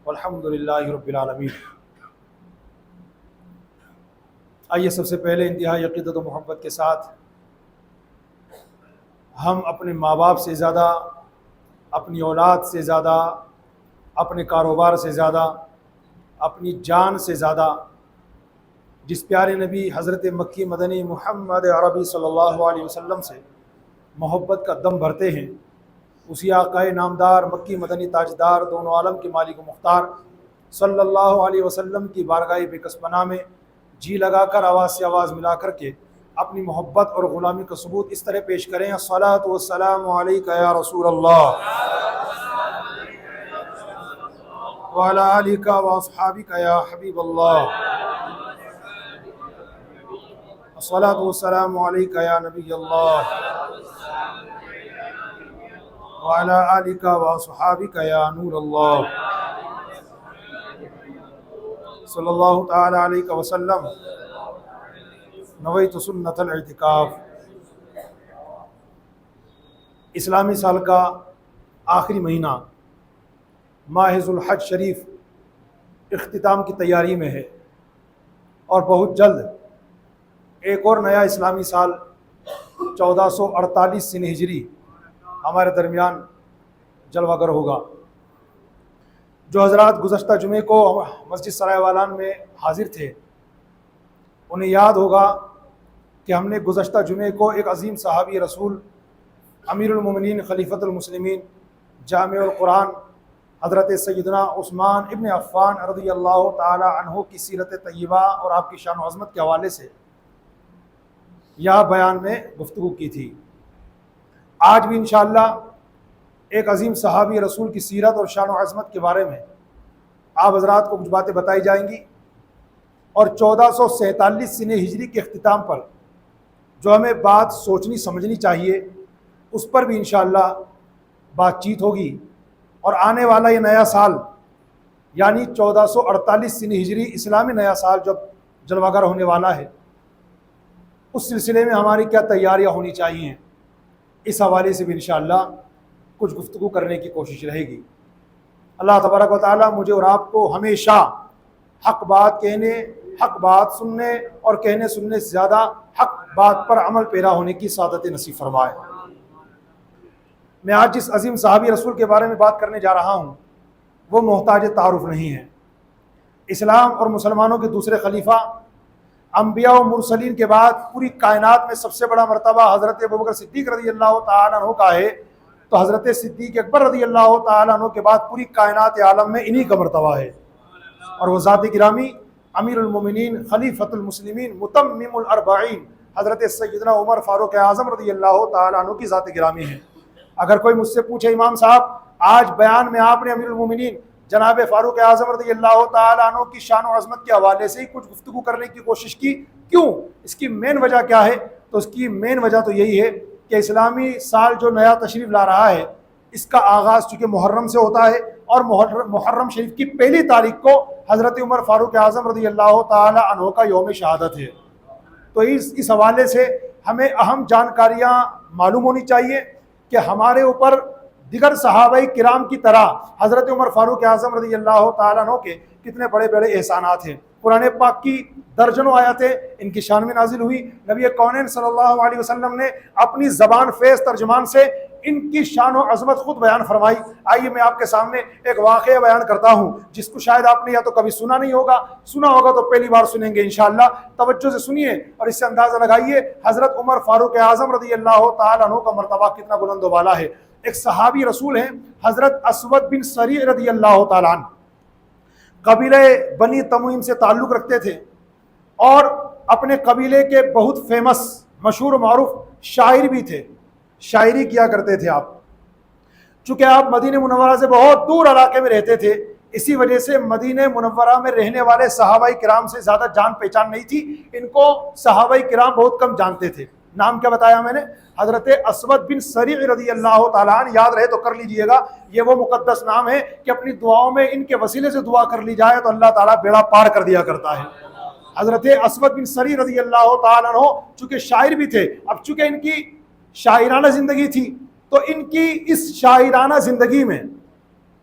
والحمد للہ رب العالمین۔ آئیے سب سے پہلے انتہائی عقیدت و محبت کے ساتھ ہم اپنے ماں باپ سے زیادہ، اپنی اولاد سے زیادہ، اپنے کاروبار سے زیادہ، اپنی جان سے زیادہ جس پیارے نبی حضرت مکی مدنی محمد عربی صلی اللہ علیہ وسلم سے محبت کا دم بھرتے ہیں، اسی آقائے نامدار مکی مدنی تاجدار دونوں عالم کے مالک و مختار صلی اللہ علیہ وسلم کی بارگاہ بکس پناہ میں جی لگا کر، آواز سے آواز ملا کر کے اپنی محبت اور غلامی کا ثبوت اس طرح پیش کریں: الصلاۃ والسلام علیک یا رسول اللہ وعلی آلک واصحابک یا حبیب اللہ، الصلاۃ والسلام علیک یا نبی اللہ وعلی آلک واصحابک یا نور اللہ، صلی اللہ تعالی علیہ وسلم۔ نویت سنت الاعتکاف۔ اسلامی سال کا آخری مہینہ ماہ ذو الحج شریف اختتام کی تیاری میں ہے، اور بہت جلد ایک اور نیا اسلامی سال 1448 سن ہجری ہمارے درمیان جلوہ گر ہوگا۔ جو حضرات گزشتہ جمعے کو مسجد سرائے والان میں حاضر تھے انہیں یاد ہوگا کہ ہم نے گزشتہ جمعے کو ایک عظیم صحابی رسول، امیر المومنین، خلیفۃ المسلمین، جامع القرآن حضرت سیدنا عثمان ابن عفان رضی اللہ تعالی عنہ کی سیرت طیبہ اور آپ کی شان و عظمت کے حوالے سے یہاں بیان میں گفتگو کی تھی۔ آج بھی انشاءاللہ ایک عظیم صحابی رسول کی سیرت اور شان و عظمت کے بارے میں آپ حضرات کو کچھ باتیں بتائی جائیں گی، اور 1447 سن ہجری کے اختتام پر جو ہمیں بات سوچنی سمجھنی چاہیے اس پر بھی انشاءاللہ بات چیت ہوگی، اور آنے والا یہ نیا سال یعنی 1448 سن ہجری اسلامی نیا سال جب جلوہ گر ہونے والا ہے، اس سلسلے میں ہماری کیا تیاریاں ہونی چاہیے، اس حوالے سے بھی انشاءاللہ کچھ گفتگو کرنے کی کوشش رہے گی۔ اللہ تبارک و تعالی مجھے اور آپ کو ہمیشہ حق بات کہنے، حق بات سننے اور کہنے سننے سے زیادہ حق بات پر عمل پیرا ہونے کی سعادت نصیب فرمائے۔ میں آج جس عظیم صحابی رسول کے بارے میں بات کرنے جا رہا ہوں وہ محتاج تعارف نہیں ہے۔ اسلام اور مسلمانوں کے دوسرے خلیفہ، انبیاء و مرسلین کے بعد پوری کائنات میں سب سے بڑا مرتبہ حضرت ابوبکر صدیق رضی اللہ تعالیٰ عنہ کا ہے، تو حضرت صدیق اکبر رضی اللہ تعالیٰ عنہ کے بعد پوری کائنات عالم میں انہی کا مرتبہ ہے، اور وہ ذات گرامی امیر المومنین، خلیفۃ المسلمین، متمم الاربعین حضرت سیدنا عمر فاروق اعظم رضی اللہ تعالیٰ عنہ کی ذات گرامی ہے۔ اگر کوئی مجھ سے پوچھے امام صاحب آج بیان میں آپ نے امیر المومنین جناب فاروق اعظم رضی اللہ تعالیٰ عنہ کی شان و عظمت کے حوالے سے ہی کچھ گفتگو کرنے کی کوشش کی، کیوں؟ اس کی مین وجہ کیا ہے؟ تو اس کی مین وجہ تو یہی ہے کہ اسلامی سال جو نیا تشریف لا رہا ہے اس کا آغاز چونکہ محرم سے ہوتا ہے، اور محرم شریف کی پہلی تاریخ کو حضرت عمر فاروق اعظم رضی اللہ تعالی عنہ کا یوم شہادت ہے، تو اس حوالے سے ہمیں اہم جانکاریاں معلوم ہونی چاہیے کہ ہمارے اوپر دیگر صحابہ کرام کی طرح حضرت عمر فاروق اعظم رضی اللہ تعالیٰ عنہ کے کتنے بڑے بڑے احسانات ہیں۔ قرآن پاک کی درجنوں آیتیں ان کی شان میں نازل ہوئی، نبی کونین صلی اللہ علیہ وسلم نے اپنی زبان فیض ترجمان سے ان کی شان و عظمت خود بیان فرمائی۔ آئیے میں آپ کے سامنے ایک واقعہ بیان کرتا ہوں جس کو شاید آپ نے یا تو کبھی سنا نہیں ہوگا، سنا ہوگا تو پہلی بار سنیں گے انشاءاللہ۔ توجہ سے سنیے اور اس سے اندازہ لگائیے حضرت عمر فاروق اعظم رضی اللہ تعالیٰ عنہ کا مرتبہ کتنا بلند و بالا ہے۔ ایک صحابی رسول ہیں حضرت اسود بن سریع رضی اللہ تعالیٰ عنہ، قبیلہ بنی تمیم سے تعلق رکھتے تھے، اور اپنے قبیلے کے بہت فیمس، مشہور و معروف شاعر بھی تھے، شاعری کیا کرتے تھے آپ۔ چونکہ آپ مدینہ منورہ سے بہت دور علاقے میں رہتے تھے، اسی وجہ سے مدینہ منورہ میں رہنے والے صحابہ کرام سے زیادہ جان پہچان نہیں تھی، ان کو صحابہ کرام بہت کم جانتے تھے۔ نام کیا بتایا میں نے؟ حضرت اسود بن سریع رضی اللہ تعالیٰ عنہ، یاد رہے تو کر لیجئے گا، یہ وہ مقدس نام ہے کہ اپنی دعاؤں میں ان کے وسیلے سے دعا کر لی جائے تو اللہ تعالیٰ بیڑا پار کر دیا کرتا ہے۔ حضرت اسود بن سریع رضی اللہ تعالیٰ عنہ چونکہ شاعر بھی تھے، اب چونکہ ان کی شاعرانہ زندگی تھی تو ان کی اس شاعرانہ زندگی میں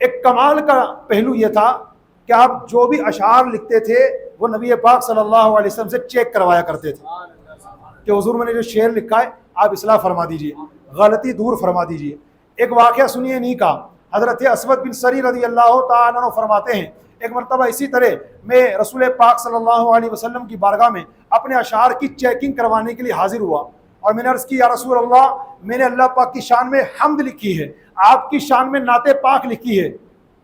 ایک کمال کا پہلو یہ تھا کہ آپ جو بھی اشعار لکھتے تھے وہ نبی پاک صلی اللہ علیہ وسلم سے چیک کروایا کرتے تھے کہ حضور میں نے جو شعر لکھا ہے آپ اصلاح فرما دیجئے، غلطی دور فرما دیجئے۔ ایک واقعہ سنیے انہی کا، حضرت اسود بن سری رضی اللہ تعالیٰ عنہ فرماتے ہیں ایک مرتبہ اسی طرح میں رسول پاک صلی اللہ علیہ وسلم کی بارگاہ میں اپنے اشعار کی چیکنگ کروانے کے لیے حاضر ہوا، اور میں نے عرض کی یا رسول اللہ میں نے اللہ پاک کی شان میں حمد لکھی ہے، آپ کی شان میں نعت پاک لکھی ہے،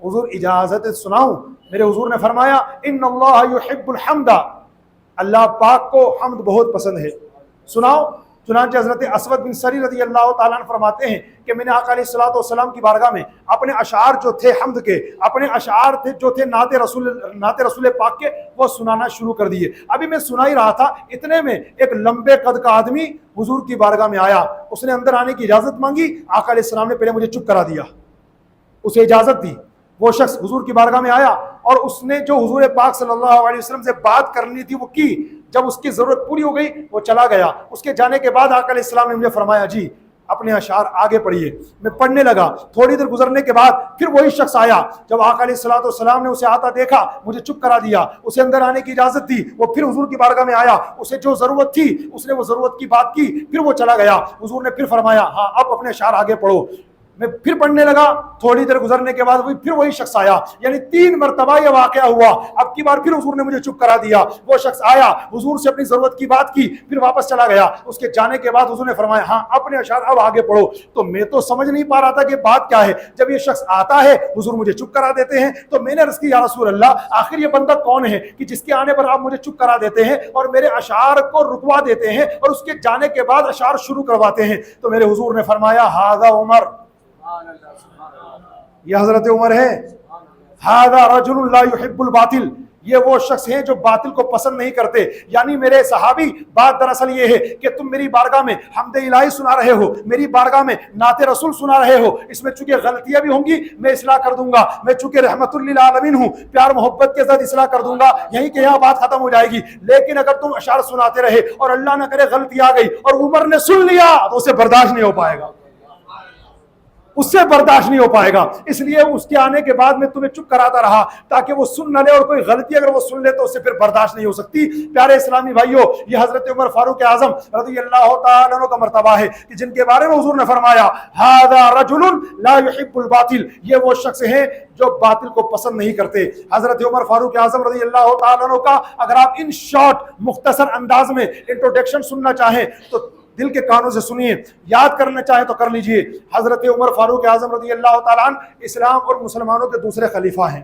حضور اجازت سناؤں؟ میرے حضور نے فرمایا ان اللہ یحب الحمد، اللہ پاک کو حمد بہت پسند ہے، سناؤ۔ چنانچہ حضرت اسود بن سری رضی اللہ تعالیٰ عنہ فرماتے ہیں کہ میں نے آقا علیہ الصلوۃ والسلام کی بارگاہ میں اپنے اشعار جو تھے حمد کے، اپنے اشعار تھے جو تھے نعت رسول پاک کے، وہ سنانا شروع کر دیے۔ ابھی میں سنا ہی رہا تھا، اتنے میں ایک لمبے قد کا آدمی حضور کی بارگاہ میں آیا، اس نے اندر آنے کی اجازت مانگی، آقا علیہ السلام نے پہلے مجھے چپ کرا دیا، اسے اجازت دی۔ وہ شخص حضور کی بارگاہ میں آیا اور اس نے جو حضور پاک صلی اللہ علیہ وسلم سے بات کرنی تھی وہ کی، جب اس کی ضرورت پوری ہو گئی وہ چلا گیا۔ اس کے جانے کے بعد آقا علیہ السلام نے مجھے فرمایا جی اپنے اشعار آگے پڑھیے، میں پڑھنے لگا۔ تھوڑی دیر گزرنے کے بعد پھر وہی شخص آیا، جب آقا علیہ الصلوۃ والسلام نے اسے آتا دیکھا مجھے چپ کرا دیا، اسے اندر آنے کی اجازت دی، وہ پھر حضور کی بارگاہ میں آیا، اسے جو ضرورت تھی اس نے وہ ضرورت کی بات کی، پھر وہ چلا گیا۔ حضور نے پھر فرمایا ہاں اب اپنے اشعار آگے پڑھو، میں پھر پڑھنے لگا۔ تھوڑی دیر گزرنے کے بعد پھر وہی شخص آیا، یعنی 3 مرتبہ یہ واقعہ ہوا۔ اب کی بار پھر حضور نے مجھے چپ کرا دیا، وہ شخص آیا، حضور سے اپنی ضرورت کی بات کی، پھر واپس چلا گیا۔ اس کے جانے کے بعد حضور نے فرمایا ہاں اپنے اشعار اب آگے پڑھو۔ تو میں تو سمجھ نہیں پا رہا تھا کہ بات کیا ہے، جب یہ شخص آتا ہے حضور مجھے چپ کرا دیتے ہیں، تو میں نے عرض کی یا رسول اللہ آخر یہ بندہ کون ہے کہ جس کے آنے پر آپ مجھے چپ کرا دیتے ہیں اور میرے اشعار کو رکوا دیتے ہیں اور اس کے جانے کے بعد اشعار شروع کرواتے ہیں؟ تو میرے حضور نے فرمایا ھذا عمر، یہ حضرت عمر ہے، ھذا رجل لا يحب الباطل، یہ وہ شخص ہیں جو باطل کو پسند نہیں کرتے۔ یعنی میرے صحابی بات دراصل یہ ہے کہ تم میری بارگاہ میں حمد الہی سنا رہے ہو، میری بارگاہ میں نعت رسول سنا رہے ہو، اس میں چونکہ غلطیاں بھی ہوں گی میں اصلاح کر دوں گا، میں چونکہ رحمت للعالمین ہوں پیار محبت کے ساتھ اصلاح کر دوں گا، یہیں کہ یہاں بات ختم ہو جائے گی۔ لیکن اگر تم اشعار سناتے رہے اور اللہ نہ کرے غلطی آ گئی اور عمر نے سن لیا تو اسے برداشت نہیں ہو پائے گا، اس سے برداشت نہیں ہو پائے گا۔ اس لیے اس کے آنے کے بعد میں تمہیں چپ کراتا رہا تاکہ وہ سن نہ لے، اور کوئی غلطی اگر وہ سن لے تو اس سے پھر برداشت نہیں ہو سکتی۔ پیارے اسلامی بھائیوں، یہ حضرت عمر فاروق اعظم رضی اللہ تعالیٰ عنہ کا مرتبہ ہے کہ جن کے بارے میں حضور نے فرمایا ھذا رجل لا يحب الباطل، یہ وہ شخص ہیں جو باطل کو پسند نہیں کرتے۔ حضرت عمر فاروق اعظم رضی اللہ تعالیٰ عنہ کا اگر آپ ان شارٹ مختصر انداز میں انٹروڈکشن سننا چاہیں تو دل کے کانوں سے سنیے، یاد کرنا چاہیں تو کر لیجئے۔ حضرت عمر فاروق اعظم رضی اللہ تعالیٰ عنہ اسلام اور مسلمانوں کے دوسرے خلیفہ ہیں،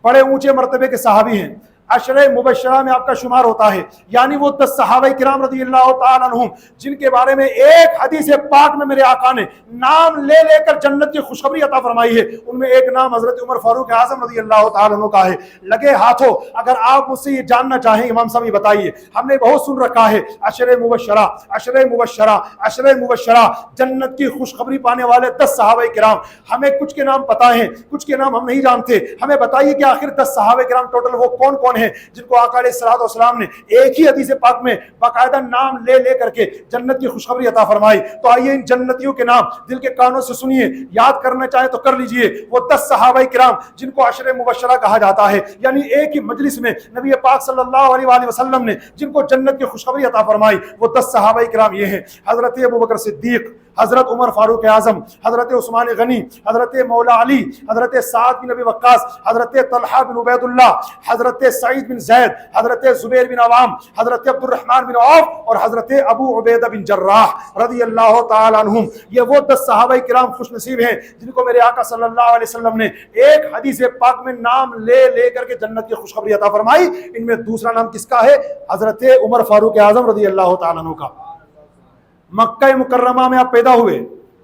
بڑے اونچے مرتبے کے صحابی ہیں، عشرہ مبشرہ میں آپ کا شمار ہوتا ہے، یعنی وہ 10 صحابہ کرام رضی اللہ تعالیٰ عنہم جن کے بارے میں ایک حدیث پاک میں میرے آقا نے نام لے لے کر جنت کی خوشخبری عطا فرمائی ہے، ان میں ایک نام حضرت عمر فاروق اعظم رضی اللہ تعالیٰ عنہ کا ہے۔ لگے ہاتھوں اگر آپ مجھ سے یہ جاننا چاہیں امام صاحب یہ بتائیے، ہم نے بہت سن رکھا ہے عشرہ مبشرہ عشرہ مبشرہ عشرہ مبشرہ، جنت کی خوشخبری پانے والے 10 صحابہ کرام، ہمیں کچھ کے نام پتہ ہیں کچھ کے نام ہم نہیں جانتے، ہمیں بتائیے کہ آخر 10 صحابہ کرام ٹوٹل وہ کون کون ہیں جن کو آقا علیہ الصلوۃ والسلام نے ایک ہی حدیث پاک میں باقاعدہ نام لے لے کر کے جنت کی خوشخبری عطا فرمائی۔ تو آئیے ان جنتیوں کے نام دل کے کانوں سے سنیے، یاد کرنا چاہیں تو کر لیجئے۔ وہ 10 صحابہ کرام جن کو عشرہ مبشرہ کہا جاتا ہے، یعنی ایک ہی مجلس میں نبی پاک صلی اللہ علیہ وآلہ وسلم نے جن کو جنت کی خوشخبری عطا فرمائی، وہ 10 صحابہ کرام یہ ہیں: حضرت ابوبکر صدیق، حضرت عمر فاروق اعظم، حضرت عثمان غنی، حضرت مولا علی، حضرت سعد بن ابی وقاص، حضرت طلحہ بن عبید اللہ، حضرت سعید بن زید، حضرت زبیر بن عوام، حضرت عبد الرحمن بن عوف اور حضرت ابو عبیدہ بن جراح رضی اللہ تعالی عنہم۔ یہ وہ 10 صحابہ کرام خوش نصیب ہیں جن کو میرے آقا صلی اللہ علیہ وسلم نے ایک حدیث پاک میں نام لے لے کر کے جنت کی خوشخبری عطا فرمائی۔ ان میں دوسرا نام کس کا ہے؟ حضرت عمر فاروق اعظم رضی اللہ تعالی عنہ کا۔ مکہ مکرمہ میں آپ پیدا ہوئے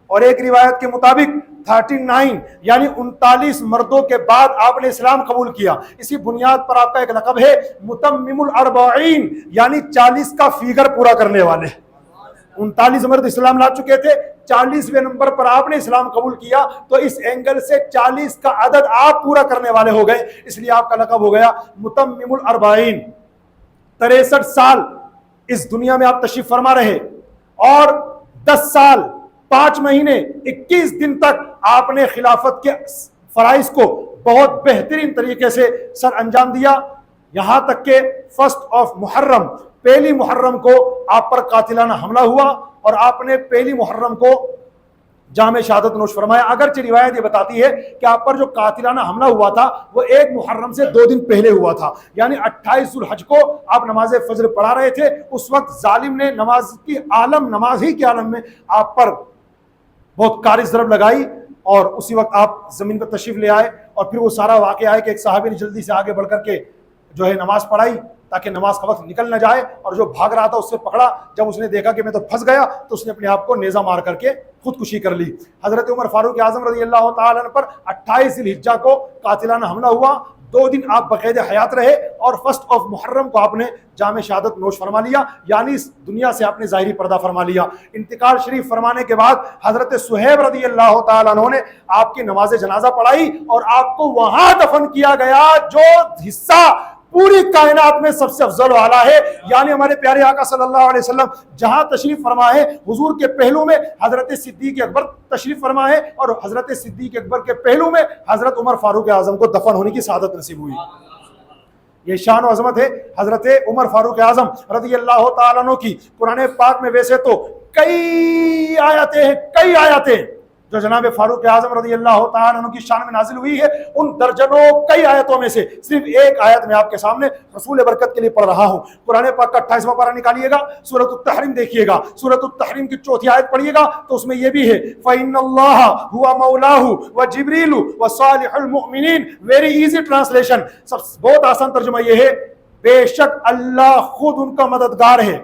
اور ایک روایت کے مطابق 39 یعنی 39 مردوں کے بعد آپ نے اسلام قبول کیا۔ اسی بنیاد پر آپ کا ایک لقب ہے متمم الاربعین، یعنی 40 کا فیگر پورا کرنے والے۔ 39 مرد اسلام لا چکے تھے، 40ویں نمبر پر آپ نے اسلام قبول کیا، تو اس اینگل سے 40 کا عدد آپ پورا کرنے والے ہو گئے، اس لیے آپ کا لقب ہو گیا متمم الاربعین۔ 63 سال اس دنیا میں آپ تشریف فرما رہے اور 10 سال 5 مہینے 21 دن تک آپ نے خلافت کے فرائض کو بہت بہترین طریقے سے سر انجام دیا، یہاں تک کہ 1 محرم، پہلی محرم کو آپ پر قاتلانہ حملہ ہوا اور آپ نے پہلی محرم کو جام شہادت نوش فرمایا۔ اگرچہ روایت یہ بتاتی ہے کہ آپ پر جو قاتلانہ حملہ ہوا تھا وہ 1 محرم سے 2 دن پہلے ہوا تھا، یعنی 28 ذوالحج کو آپ نماز فجر پڑھا رہے تھے، اس وقت ظالم نے نماز ہی کے عالم میں آپ پر بہت کارش ضرب لگائی، اور اسی وقت آپ زمین پر تشریف لے آئے، اور پھر وہ سارا واقعہ ہے کہ ایک صحابی نے جلدی سے آگے بڑھ کر کے جو ہے نماز پڑھائی تاکہ نماز کا وقت نکل نہ جائے، اور جو بھاگ رہا تھا اس سے پکڑا، جب اس نے دیکھا کہ میں تو پھنس گیا تو اس نے اپنے آپ کو نیزہ مار کر کے خودکشی کر لی۔ حضرت عمر فاروق اعظم رضی اللہ تعالیٰ عنہ پر 28 ذی الحجہ کو قاتلانہ حملہ ہوا، 2 دن آپ بقید حیات رہے، اور 1 محرم کو آپ نے جام شہادت نوش فرما لیا، یعنی اس دنیا سے آپ نے ظاہری پردہ فرما لیا۔ انتقال شریف فرمانے کے بعد حضرت صہیب رضی اللہ تعالیٰ عنہ نے آپ کی نماز جنازہ پڑھائی اور آپ کو وہاں دفن کیا گیا جو حصہ پوری کائنات میں سب سے افضل و اعلیٰ ہے، یعنی ہمارے پیارے آقا صلی اللہ علیہ وسلم جہاں تشریف فرما ہے، حضور کے پہلو میں حضرت صدیق اکبر تشریف فرما ہے، اور حضرت صدیق اکبر کے پہلو میں حضرت عمر فاروق اعظم کو دفن ہونے کی سعادت نصیب ہوئی۔ یہ شان و عظمت ہے حضرت عمر فاروق اعظم رضی اللہ تعالیٰ عنہ کی۔ قرآن پاک میں ویسے تو کئی آیاتیں جو جناب فاروق اعظم رضی اللہ تعالیٰ عنہ کی شان میں نازل ہوئی ہے، ان درجنوں کئی آیتوں میں سے صرف ایک آیت میں آپ کے سامنے رسول برکت کے لیے پڑھ رہا ہوں۔ قرآن پاک کا 28واں پارہ نکالیے گا، سورۃ التحریم دیکھیے گا، سورۃ التحریم کی 4تھی آیت پڑھیے گا تو اس میں یہ بھی ہے فَإِنَّ اللَّهَ هُوَ مَوْلَاهُ وَجِبْرِيلُ وَصَالِحُ الْمُؤْمِنِينَ۔ ویری ایزی ٹرانسلیشن، بہت آسان ترجمہ یہ ہے، بے شک اللہ خود ان کا مددگار ہے،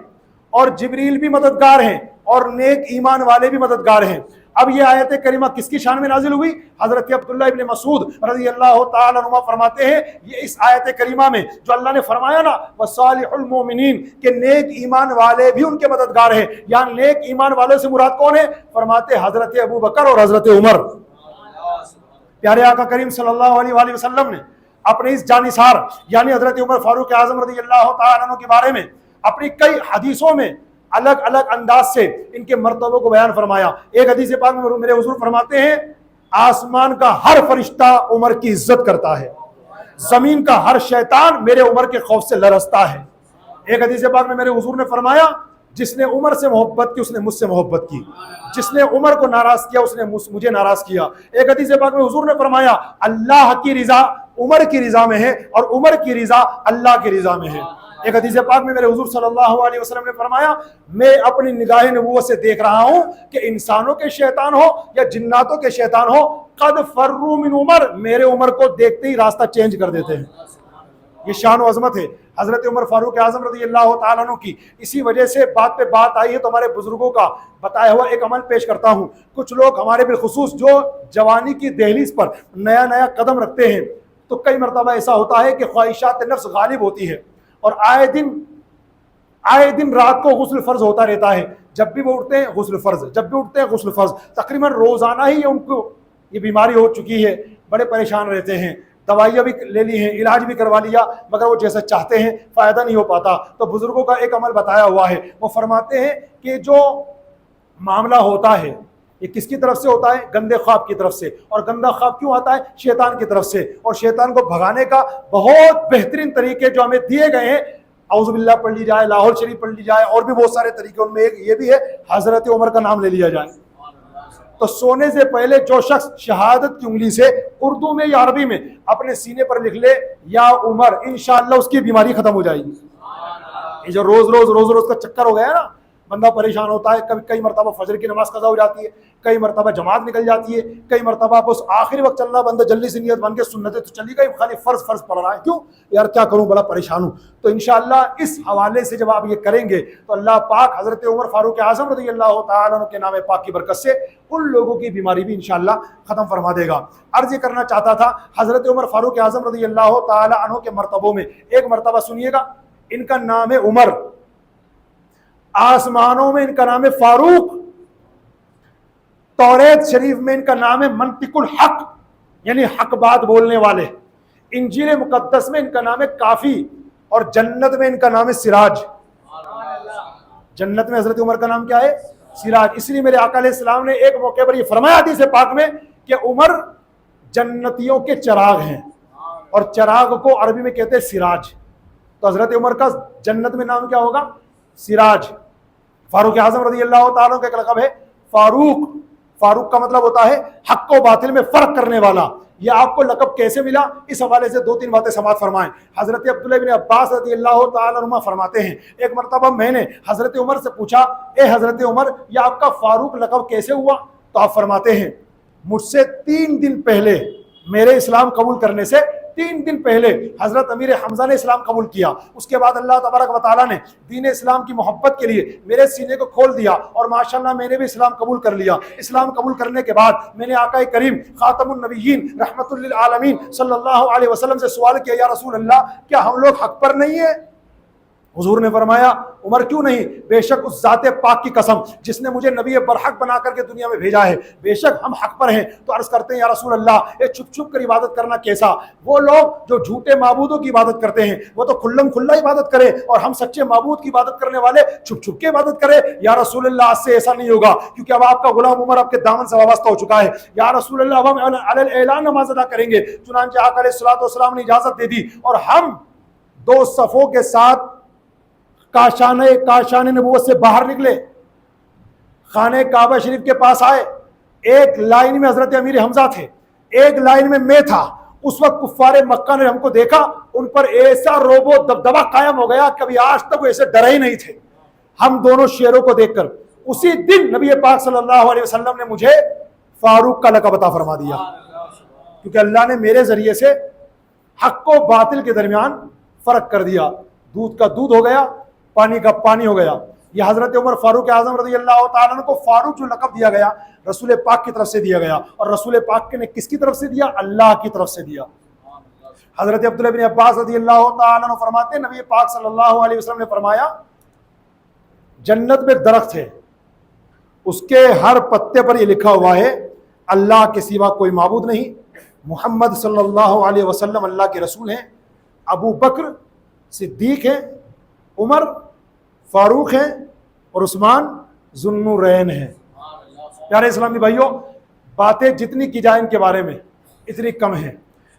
اور جبریل بھی مددگار ہیں، اور نیک ایمان والے بھی مددگار ہیں۔ اب یہ آیت کریمہ کس کی شان میں نازل ہوئی؟ حضرت عبداللہ ابن مسعود رضی اللہ تعالیٰ عنہ فرماتے ہیں، یہ اس آیت کریمہ میں جو اللہ نے فرمایا نا وَصَالِحُ الْمُؤْمِنِينَ کہ نیک ایمان والے بھی ان کے مددگار ہیں، یعنی نیک ایمان والے سے مراد کون ہے؟ فرماتے حضرت ابو بکر اور حضرت عمر۔ پیارے آقا کریم صلی اللہ علیہ وآلہ وسلم نے اپنے اس جانثار یعنی حضرت عمر فاروق اعظم رضی اللہ تعالیٰ عنہ کے بارے میں اپنی کئی حدیثوں میں الگ الگ انداز سے ان کے مرتبوں کو بیان فرمایا۔ ایک حدیث پاک میں میرے حضور فرماتے ہیں، آسمان کا ہر فرشتہ عمر کی عزت کرتا ہے، زمین کا ہر شیطان میرے عمر کے خوف سے لرزتا ہے۔ ایک حدیث پاک میں میرے حضور نے فرمایا، جس نے عمر سے محبت کی اس نے مجھ سے محبت کی، جس نے عمر کو ناراض کیا اس نے مجھے ناراض کیا۔ ایک حدیث پاک میں حضور نے فرمایا، اللہ کی رضا عمر کی رضا میں ہے اور عمر کی رضا اللہ کی رضا میں ہے۔ ایک حدیث پاک میں میرے حضور صلی اللہ علیہ وسلم نے فرمایا، میں اپنی نگاہ نبوت سے دیکھ رہا ہوں کہ انسانوں کے شیطان ہو یا جناتوں کے شیطان ہو، قد فروا من عمر، میرے عمر کو دیکھتے ہی راستہ چینج کر دیتے ہیں۔ یہ شان و عظمت ہے حضرت عمر فاروق اعظم رضی اللہ تعالیٰ عنہ کی۔ اسی وجہ سے بات پہ بات آئی ہے تو ہمارے بزرگوں کا بتایا ہوا ایک عمل پیش کرتا ہوں۔ کچھ لوگ ہمارے بالخصوص جو جوانی کی دہلیز پر نیا نیا قدم رکھتے ہیں تو کئی مرتبہ ایسا ہوتا ہے کہ خواہشات نفس غالب ہوتی ہے، اور آئے دن رات کو غسل فرض ہوتا رہتا ہے، جب بھی وہ اٹھتے ہیں غسل فرض، جب بھی اٹھتے ہیں غسل فرض، تقریباً روزانہ ہی ان کو یہ بیماری ہو چکی ہے، بڑے پریشان رہتے ہیں، دوائیاں بھی لے لی ہیں، علاج بھی کروا لیا، مگر وہ جیسا چاہتے ہیں فائدہ نہیں ہو پاتا۔ تو بزرگوں کا ایک عمل بتایا ہوا ہے، وہ فرماتے ہیں کہ جو معاملہ ہوتا ہے یہ کس کی طرف سے ہوتا ہے؟ گندے خواب کی طرف سے۔ اور گندا خواب کیوں آتا ہے؟ شیطان کی طرف سے۔ اور شیطان کو بھگانے کا بہت بہترین طریقے جو ہمیں دیے گئے ہیں، اعوذ باللہ پڑھ لی جائے، لاہور شریف پڑھ لی جائے، اور بھی بہت سارے طریقے، ان میں ایک یہ بھی ہے حضرت عمر کا نام لے لیا جائے۔ تو سونے سے پہلے جو شخص شہادت کی انگلی سے اردو میں یا عربی میں اپنے سینے پر لکھ لے یا عمر، انشاءاللہ اس کی بیماری ختم ہو جائے گی۔ یہ جو روز کا چکر ہو گیا ہے نا، بندہ پریشان ہوتا ہے، کئی مرتبہ فجر کی نماز قضا ہو جاتی ہے، کئی مرتبہ جماعت نکل جاتی ہے، کئی مرتبہ بس آخری وقت چل رہا بندہ جلدی سے نیت بن کے سنتیں تو چلی گئی، خالی فرض پڑھ رہا ہے، کیوں یار کیا کروں، بڑا پریشان ہوں۔ تو انشاءاللہ اس حوالے سے جب آپ یہ کریں گے تو اللہ پاک حضرت عمر فاروق اعظم رضی اللہ تعالیٰ عنہ کے نام پاک کی برکت سے ان لوگوں کی بیماری بھی انشاءاللہ ختم فرما دے گا۔ عرض یہ کرنا چاہتا تھا، حضرت عمر فاروق اعظم رضی اللہ تعالیٰ عنہ کے مرتبوں میں ایک مرتبہ سنیے گا، ان کا نام ہے عمر، آسمانوں میں ان کا نام ہے فاروق، توریت شریف میں ان کا نام ہے منطق الحق یعنی حق بات بولنے والے، انجیل مقدس میں ان کا نام ہے کافی، اور جنت میں ان کا نام ہے سراج۔ جنت میں حضرت عمر کا نام کیا ہے؟ سراج۔ اس لیے میرے آقا علیہ السلام نے ایک موقع پر یہ فرمایا حدیث پاک میں کہ عمر جنتیوں کے چراغ ہیں، اور چراغ کو عربی میں کہتے ہیں سراج. تو حضرت عمر کا جنت میں نام کیا ہوگا؟ سراج. فاروق اعظم رضی اللہ تعالیٰ عنہ کا ایک لقب ہے فاروق. فاروق کا مطلب ہوتا ہے حق و باطل میں فرق کرنے والا. یہ آپ کو لقب کیسے ملا؟ اس حوالے سے 2-3 باتیں سماعت فرمائیں. حضرت عبداللہ بن عباس رضی اللہ تعالیٰ عنہ فرماتے ہیں ایک مرتبہ میں نے حضرت عمر سے پوچھا، اے حضرت عمر یہ آپ کا فاروق لقب کیسے ہوا؟ تو آپ فرماتے ہیں مجھ سے 3 دن پہلے، میرے اسلام قبول کرنے سے 3 دن پہلے حضرت امیر حمزہ نے اسلام قبول کیا. اس کے بعد اللہ تبارک و تعالیٰ نے دین اسلام کی محبت کے لیے میرے سینے کو کھول دیا، اور ماشاءاللہ میں نے بھی اسلام قبول کر لیا. اسلام قبول کرنے کے بعد میں نے آقا کریم خاتم النبیین رحمت للعالمین صلی اللہ علیہ وسلم سے سوال کیا، یا رسول اللہ کیا ہم لوگ حق پر نہیں ہیں؟ حضور نے فرمایا عمر کیوں نہیں، بے شک اس ذات پاک کی قسم جس نے مجھے نبی برحق بنا کر کے دنیا میں بھیجا ہے، بے شک ہم حق پر ہیں. تو عرض کرتے ہیں یا رسول اللہ یہ چھپ چھپ کر عبادت کرنا کیسا؟ وہ لوگ جو جھوٹے معبودوں کی عبادت کرتے ہیں وہ تو کھلم کھلا عبادت کرے، اور ہم سچے معبود کی عبادت کرنے والے چھپ چھپ کے عبادت کرے. یا رسول اللہ آج سے ایسا نہیں ہوگا، کیونکہ اب آپ کا غلام عمر آپ کے دامن سے وابستہ ہو چکا ہے. یا رسول اللہ اب ہم علی الاعلان نماز ادا کریں گے. چنانچہ آقا علیہ الصلوۃ والسلام نے اجازت دے دی، اور ہم 2 صفوں کے ساتھ کاشان نبوت سے باہر نکلے، خانہ کعبہ شریف کے پاس آئے. ایک لائن میں حضرت امیر حمزہ تھے، ایک لائن میں میں تھا. اس وقت کفار مکہ نے ہم کو دیکھا، ان پر ایسا روب و دبدبہ قائم ہو گیا، کبھی آج تک وہ ایسے ڈرے ہی نہیں تھے ہم دونوں شیروں کو دیکھ کر. اسی دن نبی پاک صلی اللہ علیہ وسلم نے مجھے فاروق کا لقب عطا فرما دیا، کیونکہ اللہ نے میرے ذریعے سے حق و باطل کے درمیان فرق کر دیا. دودھ کا دودھ ہو گیا، پانی کا پانی ہو گیا. یہ حضرت عمر فاروق اعظم رضی اللہ تعالیٰ عنہ کو فاروق جو لقب دیا گیا رسول پاک کی طرف سے دیا گیا، اور رسول پاک نے کس کی طرف سے دیا؟ اللہ کی طرف سے دیا. حضرت عبداللہ بن عباس رضی اللہ تعالیٰ عنہ فرماتے ہیں نبی پاک صلی اللہ علیہ وسلم نے فرمایا جنت میں ایک درخت ہے، اس کے ہر پتے پر یہ لکھا ہوا ہے اللہ کے سوا کوئی معبود نہیں، محمد صلی اللہ علیہ وسلم اللہ کے رسول ہیں، ابو بکر صدیق ہیں، عمر فاروق ہیں، اور عثمان ذو النورین ہیں. پیارے اسلامی بھائیوں، باتیں جتنی کی جائیں ان کے بارے میں اتنی کم ہیں،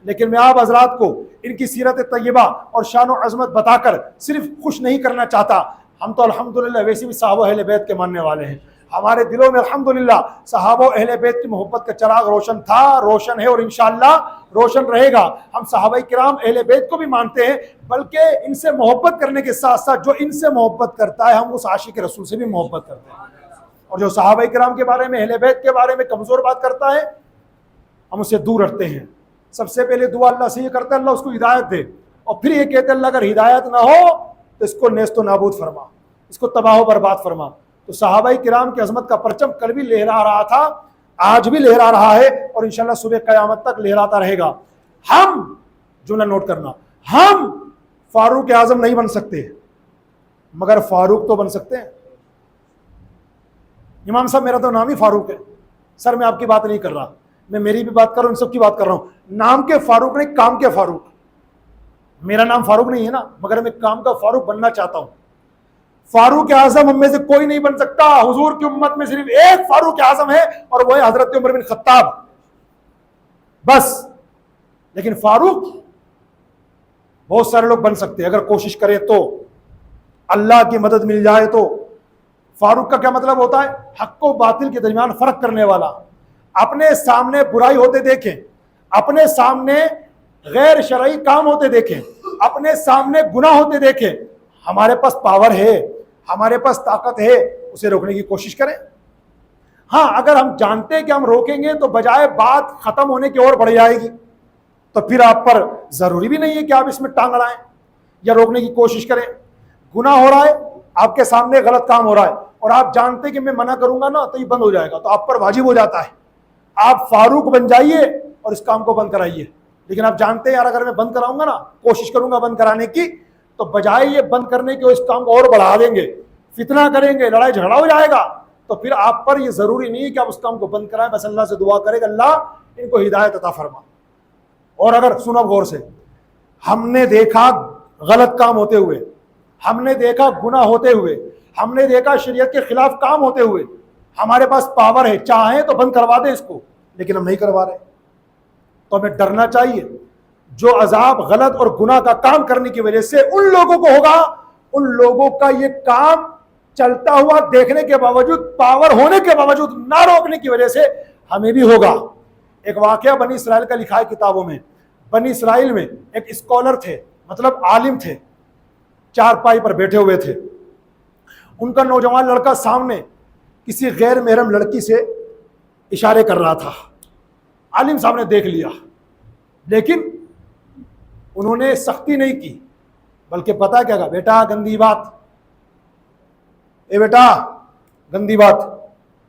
لیکن میں آپ حضرات کو ان کی سیرت طیبہ اور شان و عظمت بتا کر صرف خوش نہیں کرنا چاہتا. ہم تو الحمدللہ ویسے بھی صحابہ اہل بیت کے ماننے والے ہیں. ہمارے دلوں میں الحمدللہ صحابہ اہل بیت کی محبت کا چراغ روشن تھا، روشن ہے، اور انشاءاللہ روشن رہے گا. ہم صحابہ کرام اہل بیت کو بھی مانتے ہیں، بلکہ ان سے محبت کرنے کے ساتھ ساتھ جو ان سے محبت کرتا ہے ہم اس عاشق رسول سے بھی محبت کرتے ہیں. اور جو صحابہ کرام کے بارے میں اہل بیت کے بارے میں کمزور بات کرتا ہے ہم اسے دور رکھتے ہیں. سب سے پہلے دعا اللہ سے یہ کرتے ہیں اللہ اس کو ہدایت دے، اور پھر یہ کہتے ہیں اللہ اگر ہدایت نہ ہو تو اس کو نیست و نابود فرما، اس کو تباہ و برباد فرما. تو صحابہ کرام کی عظمت کا پرچم کل بھی لہرا رہا تھا، آج بھی لہرا رہا ہے، اور انشاءاللہ صبح قیامت تک لہراتا رہے گا. ہم جملہ نوٹ کرنا، ہم فاروق اعظم نہیں بن سکتے مگر فاروق تو بن سکتے ہیں. امام صاحب میرا تو نام ہی فاروق ہے. سر میں آپ کی بات نہیں کر رہا، میں میری بھی بات کر رہا ہوں، ان سب کی بات کر رہا ہوں. نام کے فاروق نہیں، کام کے فاروق. میرا نام فاروق نہیں ہے نا، مگر میں کام کا فاروق بننا چاہتا ہوں. فاروق اعظم ہم میں سے کوئی نہیں بن سکتا. حضور کی امت میں صرف ایک فاروق اعظم ہے، اور وہ ہے حضرت عمر بن خطاب، بس. لیکن فاروق بہت سارے لوگ بن سکتے ہیں اگر کوشش کرے تو، اللہ کی مدد مل جائے تو. فاروق کا کیا مطلب ہوتا ہے؟ حق و باطل کے درمیان فرق کرنے والا. اپنے سامنے برائی ہوتے دیکھیں، اپنے سامنے غیر شرعی کام ہوتے دیکھیں، اپنے سامنے گناہ ہوتے دیکھیں، ہمارے پاس پاور ہے، ہمارے پاس طاقت ہے، اسے روکنے کی کوشش کریں. ہاں اگر ہم جانتے ہیں کہ ہم روکیں گے تو بجائے بات ختم ہونے کی اور بڑھ جائے گی، تو پھر آپ پر ضروری بھی نہیں ہے کہ آپ اس میں ٹانگ اڑائیں یا روکنے کی کوشش کریں. گناہ ہو رہا ہے، آپ کے سامنے غلط کام ہو رہا ہے، اور آپ جانتے ہیں کہ میں منع کروں گا نا تو یہ بند ہو جائے گا، تو آپ پر واجب ہو جاتا ہے آپ فاروق بن جائیے اور اس کام کو بند کرائیے. لیکن آپ جانتے ہیں یار اگر میں بند کراؤں گا نا، کوشش کروں گا بند کرانے کی، تو بجائے یہ بند کرنے کے اس کام کو اور بڑھا دیں گے، فتنہ کریں گے، لڑائی جھگڑا ہو جائے گا. تو پھر آپ پر یہ ضروری نہیں ہے کہ آپ اس کام کو بند کرائیں، بس اللہ سے دعا کریں کہ اللہ ان کو ہدایت عطا فرما. اور اگر سنو غور سے، ہم نے دیکھا غلط کام ہوتے ہوئے، ہم نے دیکھا گناہ ہوتے ہوئے، ہم نے دیکھا شریعت کے خلاف کام ہوتے ہوئے، ہمارے پاس پاور ہے، چاہیں تو بند کروا دیں اس کو، لیکن ہم نہیں کروا رہے. تو ہمیں ڈرنا چاہیے جو عذاب غلط اور گناہ کا کام کرنے کی وجہ سے ان لوگوں کو ہوگا، ان لوگوں کا یہ کام چلتا ہوا دیکھنے کے باوجود، پاور ہونے کے باوجود نہ روکنے کی وجہ سے ہمیں بھی ہوگا۔ ایک واقعہ بنی اسرائیل کا لکھا ہے کتابوں میں۔ بنی اسرائیل میں ایک اسکالر تھے، مطلب عالم تھے، چارپائی پر بیٹھے ہوئے تھے۔ ان کا نوجوان لڑکا سامنے کسی غیر محرم لڑکی سے اشارے کر رہا تھا۔ عالم صاحب نے دیکھ لیا، لیکن انہوں نے سختی نہیں کی، بلکہ پتہ کیا کہا، بیٹا گندی بات، اے بیٹا گندی بات،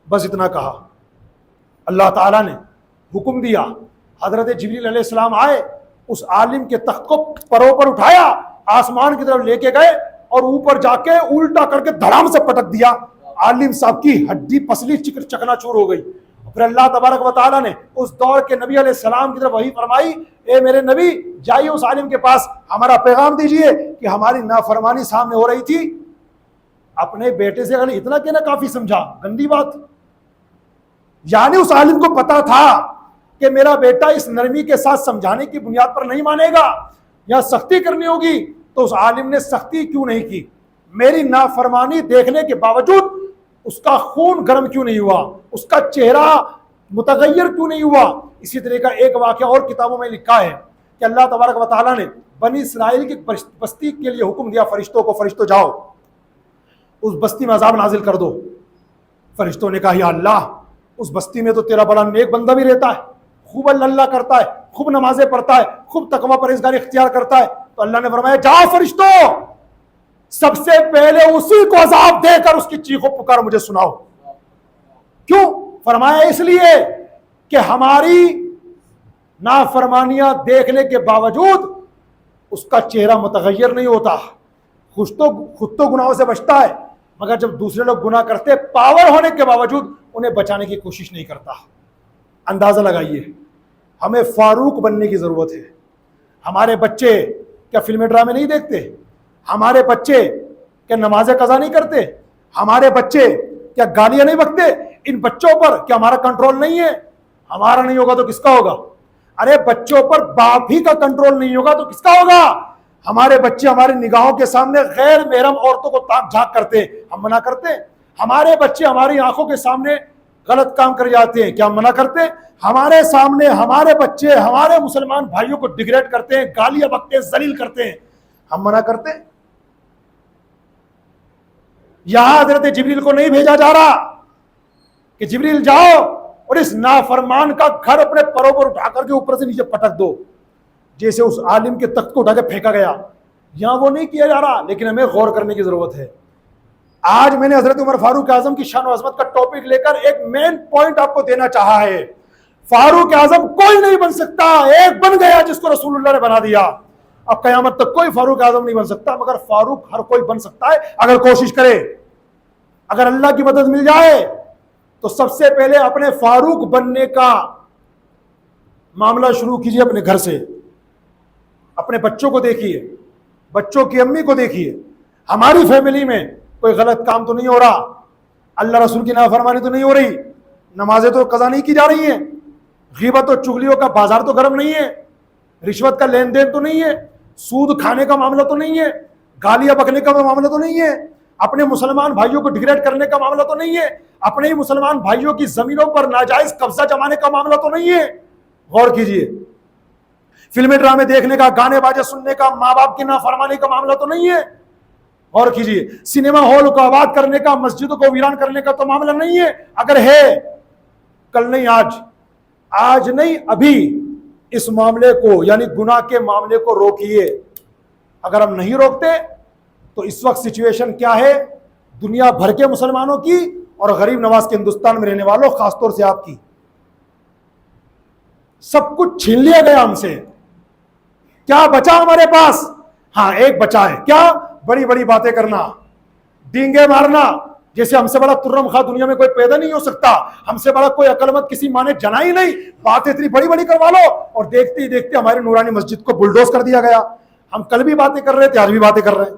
بس اتنا کہا۔ اللہ تعالیٰ نے حکم دیا، حضرت جبریل علیہ السلام آئے، اس عالم کے تخت کو پروں پر اٹھایا، آسمان کی طرف لے کے گئے اور اوپر جا کے الٹا کر کے دھڑام سے پٹک دیا۔ عالم صاحب کی ہڈی پسلی چکنا چور ہو گئی۔ پھر اللہ تبارک و تعالیٰ نے اس دور کے نبی علیہ السلام کی طرف وحی فرمائی، اے میرے نبی جائیے اس عالم کے پاس، ہمارا پیغام دیجئے کہ ہماری نافرمانی سامنے ہو رہی تھی۔ اپنے بیٹے سے اگر اتنا کہنا کافی سمجھا، گندی بات، یعنی اس عالم کو پتا تھا کہ میرا بیٹا اس نرمی کے ساتھ سمجھانے کی بنیاد پر نہیں مانے گا، یا سختی کرنی ہوگی، تو اس عالم نے سختی کیوں نہیں کی؟ میری نافرمانی دیکھنے کے باوجود اس کا خون گرم کیوں نہیں ہوا؟ اس کا چہرہ متغیر کیوں نہیں ہوا؟ اسی طرح کا ایک واقعہ اور کتابوں میں لکھا ہے کہ اللہ تبارک و تعالیٰ نے بنی اسرائیل کی بستی کے لیے حکم دیا فرشتوں کو، فرشتوں جاؤ اس بستی میں عذاب نازل کر دو۔ فرشتوں نے کہا یا اللہ، اس بستی میں تو تیرا بڑا نیک بندہ بھی رہتا ہے، خوب اللہ کرتا ہے، خوب نمازیں پڑھتا ہے، خوب تقوی پرہیزگاری اختیار کرتا ہے۔ تو اللہ نے فرمایا جاؤ فرشتوں، سب سے پہلے اسی کو عذاب دے کر اس کی چیخ و پکار مجھے سناؤ۔ کیوں؟ فرمایا اس لیے کہ ہماری نافرمانیاں دیکھنے کے باوجود اس کا چہرہ متغیر نہیں ہوتا، خود تو گناہوں سے بچتا ہے، مگر جب دوسرے لوگ گناہ کرتے پاور ہونے کے باوجود انہیں بچانے کی کوشش نہیں کرتا۔ اندازہ لگائیے، ہمیں فاروق بننے کی ضرورت ہے۔ ہمارے بچے کیا فلمی ڈرامے نہیں دیکھتے؟ ہمارے بچے کیا نمازیں قضا نہیں کرتے؟ ہمارے بچے کیا گالیاں نہیں بکتے؟ ان بچوں پر کیا ہمارا کنٹرول نہیں ہے؟ ہمارا نہیں ہوگا تو کس کا ہوگا؟ ارے بچوں پر باپ ہی کا کنٹرول نہیں ہوگا تو کس کا ہوگا؟ ہمارے بچے ہماری نگاہوں کے سامنے غیر محرم عورتوں کو تاک جھانک کرتے، ہم منع کرتے؟ ہمارے بچے ہماری آنکھوں کے سامنے غلط کام کر جاتے ہیں، کیا ہم منع کرتے؟ ہمارے سامنے ہمارے بچے ہمارے مسلمان بھائیوں کو ڈیگریڈ کرتے ہیں، گالیاں بکتے ہیں، ذلیل کرتے ہیں، ہم منع کرتے؟ یہاں حضرت جبریل کو نہیں بھیجا جا رہا کہ جبریل جاؤ اور اس نافرمان کا گھر اپنے پروں پر اٹھا کر کے اوپر سے نیچے پٹک دو، جیسے اس عالم کے تخت کو اٹھا کے پھینکا گیا۔ یہاں وہ نہیں کیا جا رہا، لیکن ہمیں غور کرنے کی ضرورت ہے۔ آج میں نے حضرت عمر فاروق اعظم کی شان و عظمت کا ٹاپک لے کر ایک مین پوائنٹ آپ کو دینا چاہا ہے۔ فاروق اعظم کوئی نہیں بن سکتا، ایک بن گیا جس کو رسول اللہ نے بنا دیا۔ اب قیامت تک کوئی فاروق اعظم نہیں بن سکتا، مگر فاروق ہر کوئی بن سکتا ہے اگر کوشش کرے، اگر اللہ کی مدد مل جائے۔ تو سب سے پہلے اپنے فاروق بننے کا معاملہ شروع کیجیے اپنے گھر سے۔ اپنے بچوں کو دیکھیے، بچوں کی امی کو دیکھیے، ہماری فیملی میں کوئی غلط کام تو نہیں ہو رہا، اللہ رسول کی نافرمانی تو نہیں ہو رہی، نمازیں تو قضا نہیں کی جا رہی ہیں، غیبت و چغلیوں کا بازار تو گرم نہیں ہے، رشوت کا لین دین تو نہیں ہے، سود کھانے کا معاملہ تو نہیں ہے، گالیاں بکنے کا معاملہ تو نہیں ہے، اپنے مسلمان بھائیوں کو ڈیگریڈ کرنے کا معاملہ تو نہیں ہے، اپنے ہی مسلمان بھائیوں کی زمینوں پر ناجائز قبضہ جمانے کا معاملہ تو نہیں ہے۔ غور کیجئے، فلمی ڈرامے دیکھنے کا، گانے باجے سننے کا، ماں باپ کی نافرمانی کا معاملہ تو نہیں ہے۔ غور کیجئے، سینما ہال کو آباد کرنے کا، مسجدوں کو ویران کرنے کا تو معاملہ نہیں ہے۔ اگر ہے، کل نہیں آج نہیں ابھی اس معاملے کو، یعنی گناہ کے معاملے کو روکیے۔ اگر ہم نہیں روکتے تو اس وقت سچویشن کیا ہے دنیا بھر کے مسلمانوں کی اور غریب نواز کے ہندوستان میں رہنے والوں، خاص طور سے آپ کی؟ سب کچھ چھین لیا گیا ہم سے، کیا بچا ہمارے پاس؟ ہاں ایک بچا ہے، کیا؟ بڑی بڑی باتیں کرنا، ڈینگے مارنا، جیسے ہم سے بڑا ترم خواہ دنیا میں کوئی پیدا نہیں ہو سکتا، ہم سے بڑا کوئی عقل مند کسی ماں نے جنا ہی نہیں، باتیں اتنی بڑی بڑی کروا لو، اور دیکھتے ہی دیکھتے ہماری نورانی مسجد کو بلڈوز کر دیا گیا۔ ہم کل بھی باتیں کر رہے تھے، آج بھی باتیں کر رہے ہیں۔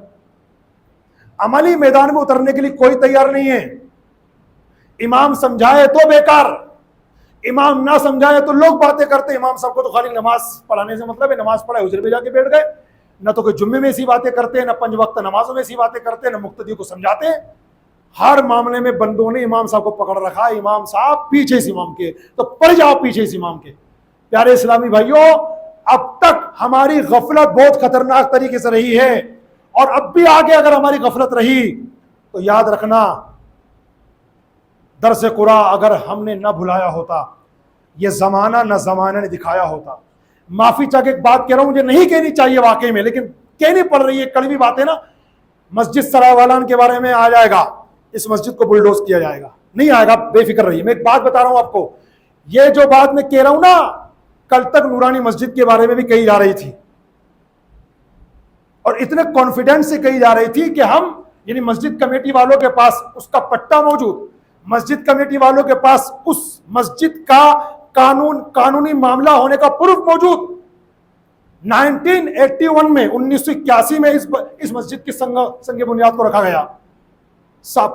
عملی میدان میں اترنے کے لیے کوئی تیار نہیں ہے۔ امام سمجھائے تو بیکار، امام نہ سمجھائے تو لوگ باتیں کرتے امام صاحب کو تو خالی نماز پڑھانے سے مطلب ہے، نماز پڑھائے حجرے میں جا کے بیٹھ گئے، نہ تو کوئی جمعے میں ایسی باتیں کرتے ہیں، نہ 5 وقت نمازوں میں ایسی باتیں کرتے ہیں، نہ مقتدی کو سمجھاتے ہیں۔ ہر معاملے میں بندوں نے امام صاحب کو پکڑ رکھا، امام صاحب پیچھے اس امام کے، تو پڑ جاؤ پیچھے اس امام کے۔ پیارے اسلامی بھائیوں، اب تک ہماری غفلت بہت خطرناک طریقے سے رہی ہے، اور اب بھی آگے اگر ہماری غفلت رہی تو یاد رکھنا درس قرآن اگر ہم نے نہ بھلایا ہوتا، یہ زمانہ نہ زمانہ نے دکھایا ہوتا۔ معافی چاہ کے ایک بات کہہ رہا ہوں، مجھے نہیں کہنی چاہیے واقعی میں، لیکن کہنی پڑ رہی ہے، کڑوی بات ہے نا۔ مسجد سرائے والان کے بارے میں آ جائے گا، اس مسجد کو بلڈوز کیا جائے گا، نہیں آئے گا، بے فکر رہیے۔ میں ایک بات بتا رہا ہوں آپ کو، یہ جو بات میں کہہ رہا ہوں نا، کل تک نورانی مسجد کے بارے میں بھی کہی جا رہی تھی، اور اتنے کانفیڈنس سے کہی جا رہی تھی کہ ہم، یعنی مسجد کمیٹی والوں کے پاس اس کا پٹا موجود، مسجد کمیٹی والوں کے پاس اس مسجد کا قانونی معاملہ ہونے کا پروف موجود۔ 1981 میں 1981 میں اس مسجد کی سنگ بنیاد کو رکھا گیا،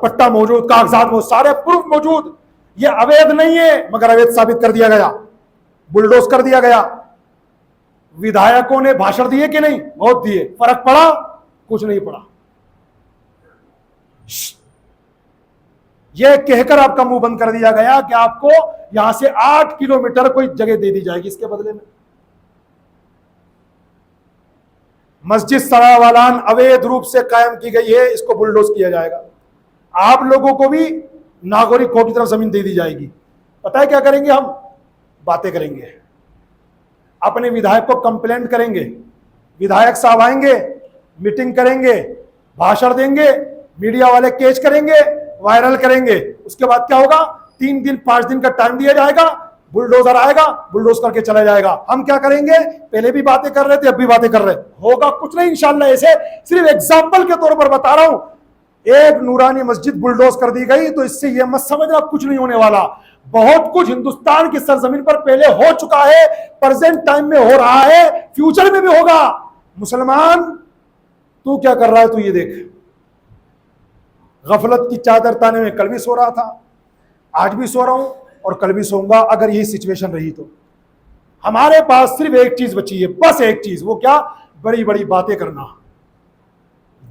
پٹا موجود، کاغذات موجود، سارے پروف موجود۔ یہ اویدھ نہیں ہے، مگر اویدھ ثابت کر دیا گیا، بلڈوز کر دیا گیا۔ ودھایکوں نے بھاشن دیے کہ نہیں؟ بہت دیے۔ فرق پڑا؟ کچھ نہیں پڑا۔ یہ کہہ کر آپ کا منہ بند کر دیا گیا کہ آپ کو یہاں سے 8 کلومیٹر کوئی جگہ دے دی جائے گی، اس کے بدلے میں مسجد سرائے والان اویدھ روپ سے قائم کی گئی ہے، اس کو بلڈوز کیا جائے گا۔ آپ لوگوں کو بھی ناگوری کوٹ کی طرف زمین دے دی جائے گی۔ پتہ ہے کیا کریں گے ہم؟ باتیں کریں گے، اپنے ودھائک کو کمپلینٹ کریں گے، ودھائک صاحب آئیں گے، میٹنگ کریں گے، بھاشن دیں گے، میڈیا والے کیچ کریں گے، وائرل کریں گے۔ اس کے بعد کیا ہوگا؟ 3 دن 5 دن کا ٹائم دیا جائے گا، بلڈوزر آئے گا، بلڈوز کر کے چلا جائے گا۔ ہم کیا کریں گے؟ پہلے بھی باتیں کر رہے تھے، اب بھی باتیں کر رہے، ہوگا کچھ نہیں انشاءاللہ۔ ایسے صرف ایگزامپل کے طور پر بتا رہا ہوں، ایک نورانی مسجد بلڈوز کر دی گئی تو اس سے یہ مت سمجھنا کچھ نہیں ہونے والا۔ بہت کچھ ہندوستان کی سرزمین پر پہلے ہو چکا ہے، پریزنٹ ٹائم میں ہو رہا ہے، فیوچر میں بھی ہوگا۔ مسلمان تو کیا کر رہا ہے؟ تو یہ دیکھ، غفلت کی چادر تانے میں کل بھی سو رہا تھا، آج بھی سو رہا ہوں، اور کل بھی سوؤں گا اگر یہی سچویشن رہی تو۔ ہمارے پاس صرف ایک چیز بچی ہے، بس ایک چیز، وہ کیا؟ بڑی بڑی باتیں کرنا،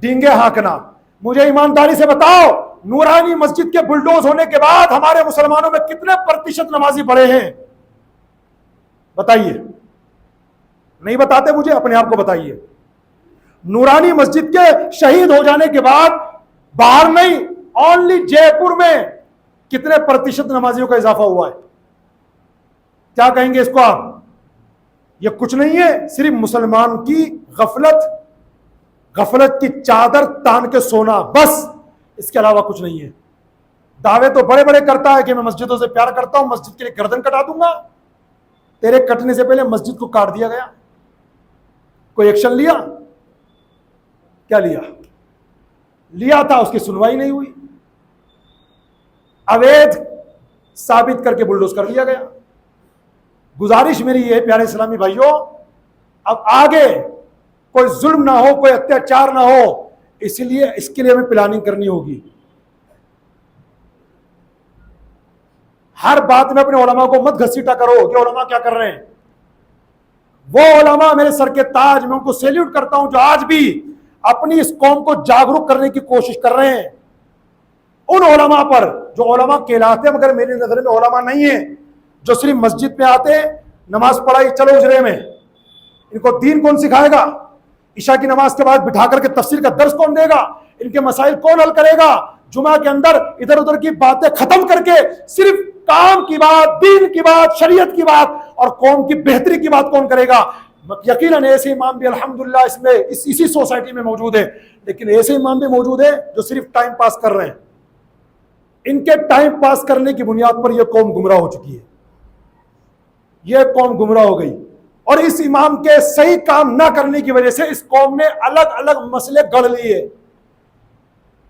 ڈینگے ہانکنا۔ مجھے ایمانداری سے بتاؤ، نورانی مسجد کے بلڈوز ہونے کے بعد ہمارے مسلمانوں میں کتنے پرتیشت نمازی پڑھے ہیں؟ بتائیے۔ نہیں بتاتے مجھے، اپنے آپ کو بتائیے۔ نورانی مسجد کے شہید ہو جانے کے بعد باہر نہیں، اونلی جے پور میں کتنے پرتیشت نمازیوں کا اضافہ ہوا ہے؟ کیا کہیں گے اس کو آپ؟ یہ کچھ نہیں ہے، صرف مسلمان کی غفلت کی چادر تان کے سونا، بس، اس کے علاوہ کچھ نہیں ہے۔ دعوے تو بڑے بڑے کرتا ہے کہ میں مسجدوں سے پیار کرتا ہوں، مسجد کے لیے گردن کٹا دوں گا۔ تیرے کٹنے سے پہلے مسجد کو کاٹ دیا گیا، کوئی ایکشن لیا؟ کیا لیا تھا؟ اس کی سنوائی نہیں ہوئی، اویدھ ثابت کر کے بلڈوز کر دیا گیا۔ گزارش میری یہ پیارے اسلامی بھائیوں، اب آگے کوئی ظلم نہ ہو، کوئی اتیاچار نہ ہو، اس کے لیے ہمیں پلاننگ کرنی ہوگی۔ ہر بات میں اپنے علماء کو مت گھسیٹا کرو کہ علماء کیا کر رہے ہیں۔ وہ علماء میرے سر کے تاج، میں ان کو سیلیوٹ کرتا ہوں جو آج بھی اپنی اس قوم کو جاگروک کرنے کی کوشش کر رہے ہیں۔ ان علماء پر جو علماء کہلاتے ہیں مگر میری نظر میں علماء نہیں ہیں، جو صرف مسجد میں آتے ہیں، نماز پڑھائی، چلو اجرے میں، ان کو دین کون سکھائے گا؟ عشاء کی نماز کے بعد بٹھا کر کے تفسیر کا درس کون دے گا؟ ان کے مسائل کون حل کرے گا؟ جمعہ کے اندر ادھر ادھر کی باتیں ختم کر کے صرف کام کی بات، دین کی بات، شریعت کی بات اور قوم کی بہتری کی بات کون کرے گا؟ یقیناً ایسے امام بھی الحمدللہ اسی سوسائٹی میں موجود ہے، لیکن ایسے امام بھی موجود ہیں جو صرف ٹائم پاس کر رہے ہیں۔ ان کے ٹائم پاس کرنے کی بنیاد پر یہ قوم گمراہ ہو چکی ہے، یہ قوم گمراہ ہو گئی، اور اس امام کے صحیح کام نہ کرنے کی وجہ سے اس قوم نے الگ الگ مسئلے گڑھ لیے۔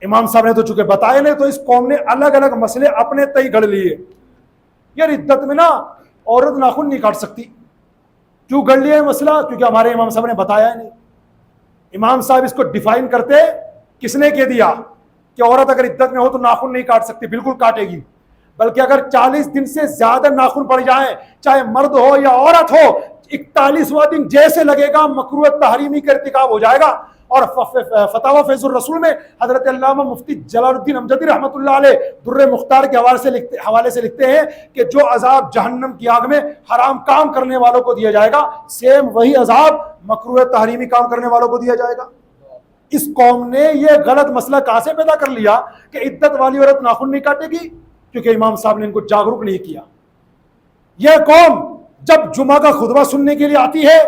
امام صاحب نے تو چونکہ بتائے نہیں، تو اس قوم نے الگ الگ مسئلے اپنے تئی گڑھ لیے۔ یہ ردت میں نا عورت ناخن نہیں کاٹ سکتی، کیوں گڑھ لیا ہے مسئلہ؟ کیونکہ ہمارے امام صاحب نے بتایا نہیں۔ امام صاحب اس کو ڈیفائن کرتے، کس نے کہہ دیا کہ عورت اگر عدت میں ہو تو ناخن نہیں کاٹ سکتی؟ بالکل کاٹے گی۔ بلکہ اگر 40 دن سے زیادہ ناخن پڑ جائیں، چاہے مرد ہو یا عورت ہو، 41واں دن جیسے لگے گا مکروہ تحریمی کا ارتکاب ہو جائے گا۔ اور فتاوی فیض الرسول میں حضرت علامہ مفتی جلال الدین امجدی رحمۃ اللہ علیہ در مختار کے حوالے سے لکھتے ہیں کہ جو عذاب جہنم کی آگ میں حرام کام کرنے والوں کو دیا جائے گا، سیم وہی عذاب مکروہ تحریمی کام کرنے والوں کو دیا جائے گا۔ اس قوم نے یہ غلط مسئلہ کہاں سے پیدا کر لیا کہ عدت والی عورت ناخن نہیں کاٹے گی؟ کیونکہ امام صاحب نے ان کو جاگروک نہیں کیا۔ یہ قوم جب جمعہ کا خطبہ سننے کے لیے آتی ہے،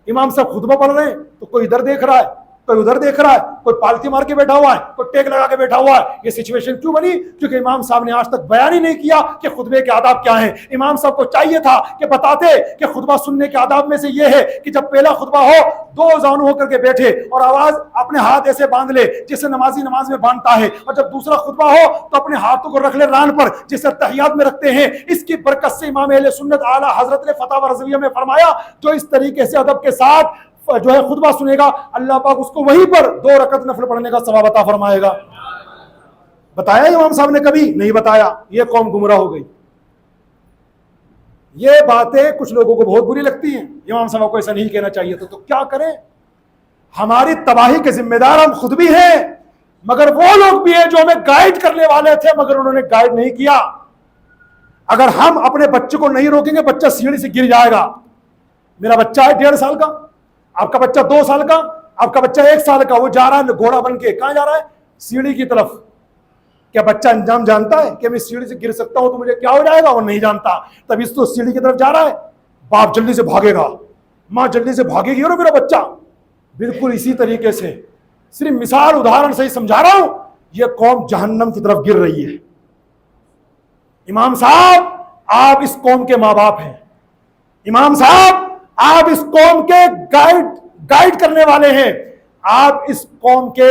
امام صاحب خطبہ پڑھ رہے ہیں تو کوئی ادھر دیکھ رہا ہے، کوئی ادھر دیکھ رہا ہے، کوئی پالتی مار کے بیٹھا ہوا ہے، کوئی ٹیک لگا کے بیٹھا ہوا ہے۔ یہ سچویشن کیوں بنی؟ کیونکہ امام صاحب نے آج تک بیان ہی نہیں کیا کہ خطبے کے آداب کیا ہیں۔ امام صاحب کو چاہیے تھا کہ بتاتے کہ خطبہ سننے کے آداب میں سے یہ ہے کہ جب پہلا خطبہ ہو، دو زانو ہو کر کے بیٹھے اور آواز اپنے ہاتھ ایسے باندھ لے جسے نمازی نماز میں باندھتا ہے، اور جب دوسرا خطبہ ہو تو اپنے ہاتھوں کو رکھ لے ران پر جسے تحیات میں رکھتے ہیں۔ اس کی برکت سے امام اہل سنت اعلیٰ حضرت نے فتاوی رضویہ میں فرمایا جو اس طریقے سے ادب کے ساتھ جو ہے خطبہ سنے گا، اللہ پاک اس کو وہیں پر 2 رکعت نفل پڑھنے کا ثواب عطا فرمائے گا۔ بتایا امام صاحب نے؟ کبھی نہیں بتایا۔ یہ قوم گمراہ ہو گئی۔ یہ باتیں کچھ لوگوں کو بہت بری لگتی ہیں، امام صاحب کو ایسا نہیں کہنا چاہیے تو کیا کریں؟ ہماری تباہی کے ذمہ دار ہم خود بھی ہیں، مگر وہ لوگ بھی ہیں جو ہمیں گائیڈ کرنے والے تھے مگر انہوں نے گائیڈ نہیں کیا۔ اگر ہم اپنے بچے کو نہیں روکیں گے، بچہ سیڑھی سے گر جائے گا۔ میرا بچہ ہے 1.5 سال کا، آپ کا بچہ 2 سال کا، آپ کا بچہ 1 سال کا، وہ جا رہا ہے گھوڑا بن کے، کہاں جا رہا ہے؟ سیڑھی کی طرف۔ کیا بچہ انجام جانتا ہے کہ میں سیڑھی سے گر سکتا ہوں تو مجھے کیا ہو جائے گا؟ وہ نہیں جانتا۔ تب اس تو سیڑھی کی طرف جا رہا ہے، باپ جلدی سے بھاگے گا، ماں جلدی سے بھاگے گی، اور میرا بچہ بالکل اسی طریقے سے۔ صرف مثال ادھارن سے ہی سمجھا رہا ہوں، یہ قوم جہنم کی طرف گر رہی ہے۔ امام صاحب آپ اس قوم کے ماں باپ ہیں، امام صاحب آپ اس قوم کے گائیڈ کرنے والے ہیں، آپ اس قوم کے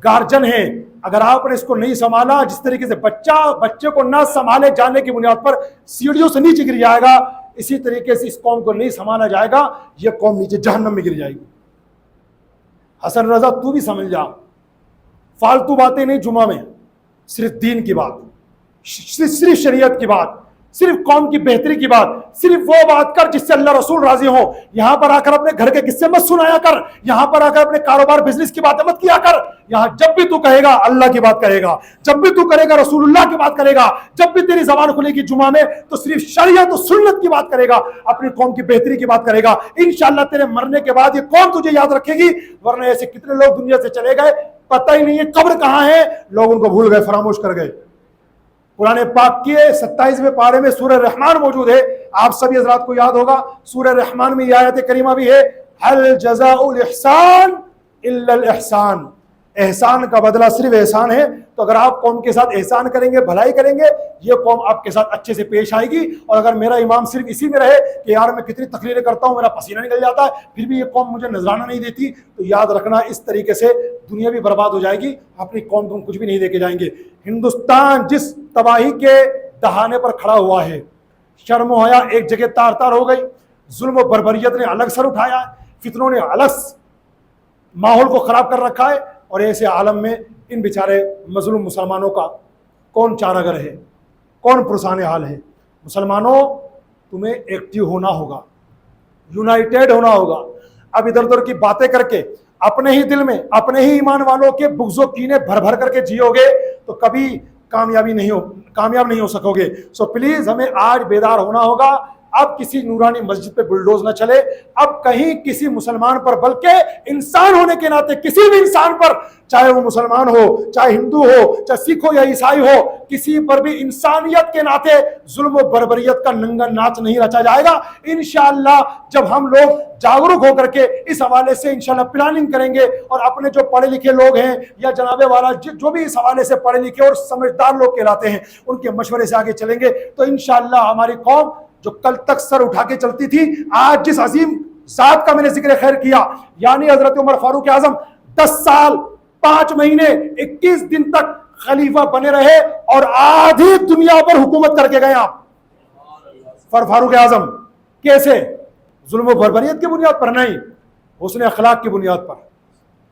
گارجن ہیں۔ اگر آپ نے اس کو نہیں سنبھالا، جس طریقے سے بچے کو نہ سنبھالے جانے کی بنیاد پر سیڑھیوں سے نیچے گر جائے گا، اسی طریقے سے اس قوم کو نہیں سنبھالا جائے گا، یہ قوم نیچے جہنم میں گر جائے گی۔ حسن رضا تو بھی سمجھ جا، فالتو باتیں نہیں جمعہ میں، صرف دین کی بات، صرف شریعت کی بات، صرف قوم کی بہتری کی بات، صرف وہ بات کر جس سے اللہ رسول راضی ہو۔ یہاں پر آ کر اپنے گھر کے قصے مت سنایا کر، یہاں پر آ کر اپنے کاروبار بزنس کی باتیں مت کیا کر۔ یہاں جب بھی تو کہے گا اللہ کی بات کرے گا، جب بھی تو کرے گا رسول اللہ کی بات کرے گا، جب بھی تیری زبان کھلے گی جمعہ میں تو صرف شریعت و سنت کی بات کرے گا، اپنی قوم کی بہتری کی بات کرے گا۔ انشاءاللہ تیرے مرنے کے بعد یہ قوم تجھے یاد رکھے گی، ورنہ ایسے کتنے لوگ دنیا سے چلے گئے، پتہ ہی نہیں ہے قبر کہاں ہے، لوگ ان کو بھول گئے، فراموش کر گئے۔ قرآن پاک کے 27ویں پارے میں سورہ رحمان موجود ہے، آپ سبھی حضرات کو یاد ہوگا۔ سورہ رحمان میں یہ آیت کریمہ بھی ہے، هل جزاء الاحسان الا الاحسان، احسان کا بدلہ صرف احسان ہے۔ تو اگر آپ قوم کے ساتھ احسان کریں گے، بھلائی کریں گے، یہ قوم آپ کے ساتھ اچھے سے پیش آئے گی۔ اور اگر میرا ایمان صرف اسی میں رہے کہ یار میں کتنی تقریریں کرتا ہوں، میرا پسینہ نکل جاتا ہے، پھر بھی یہ قوم مجھے نذرانہ نہیں دیتی، تو یاد رکھنا اس طریقے سے دنیا بھی برباد ہو جائے گی، اپنی قوم کو کچھ بھی نہیں دے کے جائیں گے۔ ہندوستان جس تباہی کے دہانے پر کھڑا ہوا ہے، شرم و حیا ایک جگہ تار تار ہو گئی، ظلم و بربریت نے الگ سر اٹھایا ہے، فتنوں نے الگ ماحول کو خراب کر رکھا ہے، اور ایسے عالم میں ان بیچارے مظلوم مسلمانوں کا کون چارہ گر ہے، کون پرسان حال ہے؟ مسلمانوں تمہیں ایکٹیو ہونا ہوگا، یونائٹیڈ ہونا ہوگا۔ اب ادھر ادھر کی باتیں کر کے اپنے ہی دل میں اپنے ہی ایمان والوں کے بغض و کینے بھر بھر کر کے جیو گے تو کبھی کامیاب نہیں ہو سکو گے۔ سو پلیز ہمیں آج بیدار ہونا ہوگا۔ اب کسی نورانی مسجد پہ بلڈوز نہ چلے، اب کہیں کسی مسلمان پر، بلکہ انسان ہونے کے ناطے کسی بھی انسان پر، چاہے وہ مسلمان ہو، چاہے ہندو ہو، چاہے سکھ ہو یا عیسائی ہو، کسی پر بھی انسانیت کے ناطے ظلم و بربریت کا ننگا ناچ نہیں رچا جائے گا۔ انشاءاللہ جب ہم لوگ جاگروک ہو کر کے اس حوالے سے انشاءاللہ پلاننگ کریں گے، اور اپنے جو پڑھے لکھے لوگ ہیں یا جناب والا جو بھی اس حوالے سے پڑھے لکھے اور سمجھدار لوگ کہلاتے ہیں، ان کے مشورے سے آگے چلیں گے تو انشاءاللہ ہماری قوم جو کل تک سر اٹھا کے چلتی تھی، آج جس عظیم ذات کا میں نے ذکر خیر کیا، یعنی حضرت عمر فاروق اعظم 10 سال 5 مہینے 21 دن تک خلیفہ بنے رہے اور آدھی دنیا پر حکومت کر کے گئے آپ۔ فاروق اعظم کیسے؟ ظلم و بربریت کی بنیاد پر نہیں، حسن اخلاق کی بنیاد پر۔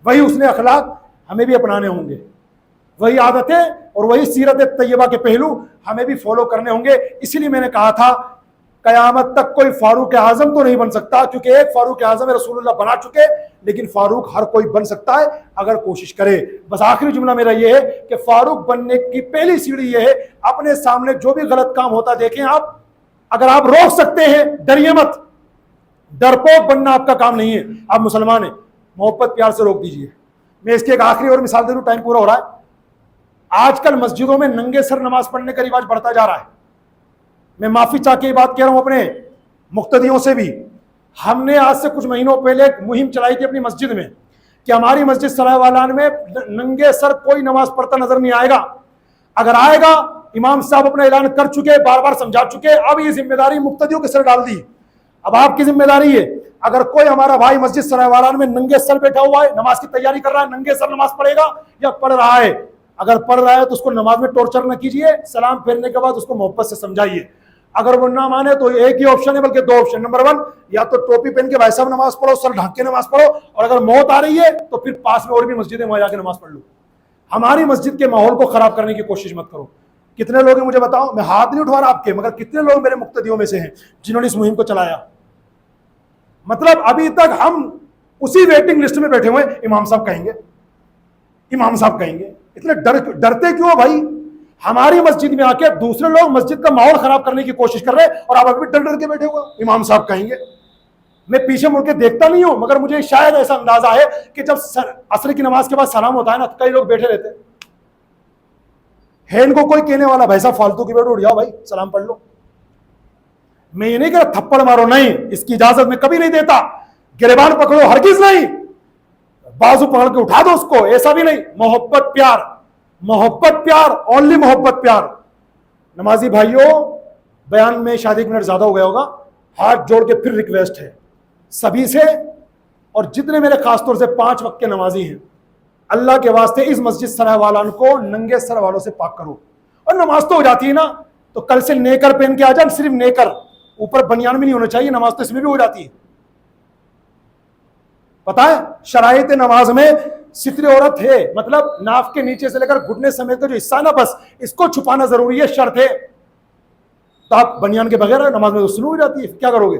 وہی حسن اخلاق ہمیں بھی اپنانے ہوں گے، وہی عادتیں اور وہی سیرت طیبہ کے پہلو ہمیں بھی فالو کرنے ہوں گے. اسی لیے میں نے کہا تھا قیامت تک کوئی فاروق اعظم تو نہیں بن سکتا, کیونکہ ایک فاروق اعظم رسول اللہ بنا چکے, لیکن فاروق ہر کوئی بن سکتا ہے اگر کوشش کرے. بس آخری جملہ میرا یہ ہے کہ فاروق بننے کی پہلی سیڑھی یہ ہے, اپنے سامنے جو بھی غلط کام ہوتا دیکھیں آپ, اگر آپ روک سکتے ہیں ڈریے مت. ڈرپوک بننا آپ کا کام نہیں ہے, آپ مسلمان ہیں, محبت پیار سے روک دیجیے. میں اس کی ایک آخری اور مثال دے دوں, ٹائم پورا ہو رہا ہے. آج کل مسجدوں میں ننگے سر نماز پڑھنے کا رواج بڑھتا جا رہا ہے. میں معافی چاہ کے یہ بات کہہ رہا ہوں اپنے مقتدیوں سے بھی. ہم نے آج سے کچھ مہینوں پہلے ایک مہم چلائی تھی اپنی مسجد میں کہ ہماری مسجد سرائے والان میں ننگے سر کوئی نماز پڑھتا نظر نہیں آئے گا. اگر آئے گا, امام صاحب اپنا اعلان کر چکے, بار بار سمجھا چکے, اب یہ ذمہ داری مقتدیوں کے سر ڈال دی. اب آپ کی ذمہ داری ہے, اگر کوئی ہمارا بھائی مسجد سرائے والان میں ننگے سر بیٹھا ہوا ہے, نماز کی تیاری کر رہا ہے, ننگے سر نماز پڑھے گا یا پڑھ رہا ہے, اگر پڑھ رہا ہے تو اس کو نماز میں ٹارچر نہ کیجیے, سلام پھیرنے کے بعد اس کو محبت سے سمجھائیے. اگر وہ نہ مانے تو ایک ہی آپشن ہے, بلکہ دو آپشن. نمبر 1, یا تو ٹوپی پہن کے بھائی صاحب نماز پڑھو, سر ڈھک کے نماز پڑھو, اور اگر موت آ رہی ہے تو پھر پاس میں اور بھی مسجد ہے, وہاں جا کے نماز پڑھ لو. ہماری مسجد کے ماحول کو خراب کرنے کی کوشش مت کرو. کتنے لوگ ہیں مجھے بتاؤ, میں ہاتھ نہیں اٹھا رہا آپ کے, مگر کتنے لوگ میرے مقتدیوں میں سے ہیں جنہوں نے اس مہم کو چلایا؟ مطلب ابھی تک ہم اسی ویٹنگ لسٹ میں بیٹھے ہوئے, امام صاحب کہیں گے, امام صاحب کہیں گے. اتنے ڈرتے کیوں بھائی؟ ہماری مسجد میں آ کے دوسرے لوگ مسجد کا ماحول خراب کرنے کی کوشش کر رہے ہیں اور آپ ابھی ڈر ڈر کے بیٹھے ہوئے, امام صاحب کہیں گے. میں پیچھے مڑ کے دیکھتا نہیں ہوں, مگر مجھے شاید ایسا اندازہ ہے کہ جب عصر کی نماز کے بعد سلام ہوتا ہے نا, کئی لوگ بیٹھے رہتے ہیں. ان کو کوئی کہنے والا بھائی صاحب فالتو کی بیٹھو, اٹھ جاؤ بھائی سلام پڑھ لو. میں یہ نہیں کہ تھپڑ مارو, نہیں, اس کی اجازت میں کبھی نہیں دیتا. گریبان پکڑو, ہرگز نہیں. بازو پکڑ کے اٹھا دو اس کو, ایسا بھی نہیں. محبت پیار, محبت پیار, اونلی محبت پیار. نمازی بھائیوں, بیان میں شاید 1 منٹ زیادہ ہو گیا ہوگا, ہاتھ جوڑ کے پھر ریکویسٹ ہے سبھی سے, اور جتنے میرے خاص طور سے 5 وقت کے نمازی ہیں, اللہ کے واسطے اس مسجد سرائے والان کو ننگے سر والوں سے پاک کرو. اور نماز تو ہو جاتی ہے نا, تو کل سے نیکر پہن کے آ جائیں, صرف نیکر, اوپر بنیان بھی نہیں ہونا چاہیے, نماز تو اس میں بھی ہو جاتی ہے. پتا ہے شرائط نماز میں ستر عورت ہے, مطلب ناف کے نیچے سے لے کر گھٹنے سمیت کا جو حصہ ہے نا, بس اس کو چھپانا ضروری ہے, شرط ہے. تو آپ بنیان کے بغیر نماز میں تو سلو ہو جاتی ہے, کیا کرو گے؟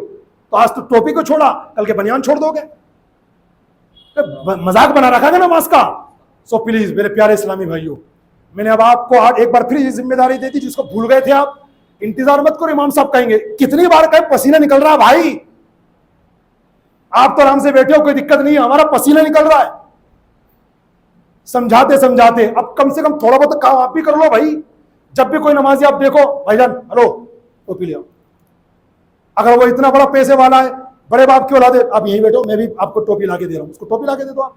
تو آج تو ٹوپی کو چھوڑا, کل کے بنیان چھوڑ دو گے, مذاق بنا رکھا گا نماز کا. سو پلیز میرے پیارے اسلامی بھائیوں, میں نے اب آپ کو ایک بار پھر یہ ذمہ داری دے دی جس کو بھول گئے تھے آپ. انتظار مت کرو, امام صاحب کہیں گے. کتنی بار کہیں پسینہ نکل رہا بھائی, آپ تو آرام سے بیٹھے ہو, کوئی دقت نہیں ہے, ہمارا پسینہ نکل رہا ہے. سمجھاتے سمجھاتے اب کم سے کم تھوڑا بہت کام آپ بھی کر لو بھائی. جب بھی کوئی نمازی آپ دیکھو, بھائی جان ہلو ٹوپی لے آؤ. اگر وہ اتنا بڑا پیسے والا ہے, بڑے باپ کی اولاد ہے, آپ یہیں بیٹھو, میں بھی آپ کو ٹوپی لا کے دے رہا ہوں, اس کو ٹوپی لا کے دے دو آپ.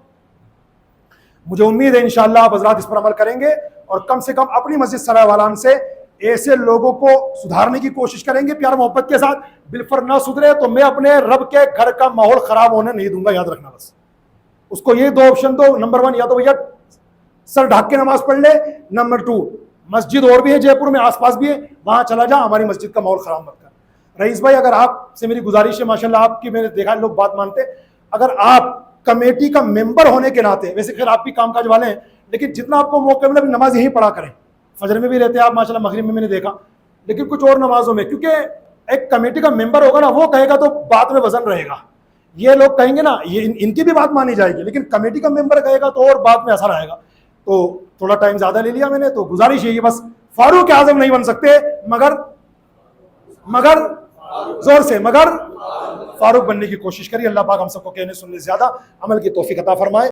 مجھے امید ہے انشاءاللہ آپ حضرات اس پر عمل کریں گے, اور کم سے کم اپنی مسجد سرائے والان سے ایسے لوگوں کو سدھارنے کی کوشش کریں گے پیار محبت کے ساتھ. بالفر نہ سدھرے تو میں اپنے رب کے گھر کا ماحول خراب ہونے نہیں دوں گا, یاد رکھنا. بس اس کو یہ 2 آپشن دو. نمبر 1, یا تو بھیا سر ڈھک کے نماز پڑھ لے. نمبر 2, مسجد اور بھی ہے جے پور میں, آس پاس بھی ہے, وہاں چلا جا, ہماری مسجد کا ماحول خراب مت کر. رئیس بھائی, اگر آپ سے میری گزارش ہے, ماشاءاللہ آپ کی میں نے دیکھا لوگ بات مانتے, اگر آپ کمیٹی کا ممبر ہونے کے ناطے, ویسے خیر آپ بھی کام کاج والے ہیں, لیکن جتنا آپ کو موقع ملے نماز یہی پڑھا کریں. فجر میں بھی رہتے ہیں آپ ماشاءاللہ, مغرب میں نے دیکھا, لیکن کچھ اور نمازوں میں, کیونکہ ایک کمیٹی کا ممبر ہوگا نا, وہ کہے گا تو بات میں وزن رہے گا. یہ لوگ کہیں گے نا, یہ ان کی بھی بات مانی جائے گی, لیکن کمیٹی کا ممبر کہے گا تو اور بات میں اثر آئے گا. تو تھوڑا ٹائم زیادہ لے لیا میں نے, تو گزارش یہی, بس فاروق اعظم نہیں بن سکتے, مگر زور سے, مگر فاروق بننے کی کوشش کریے. اللہ پاک ہم سب کو کہنے سننے زیادہ عمل کی توفیق عطا فرمائے.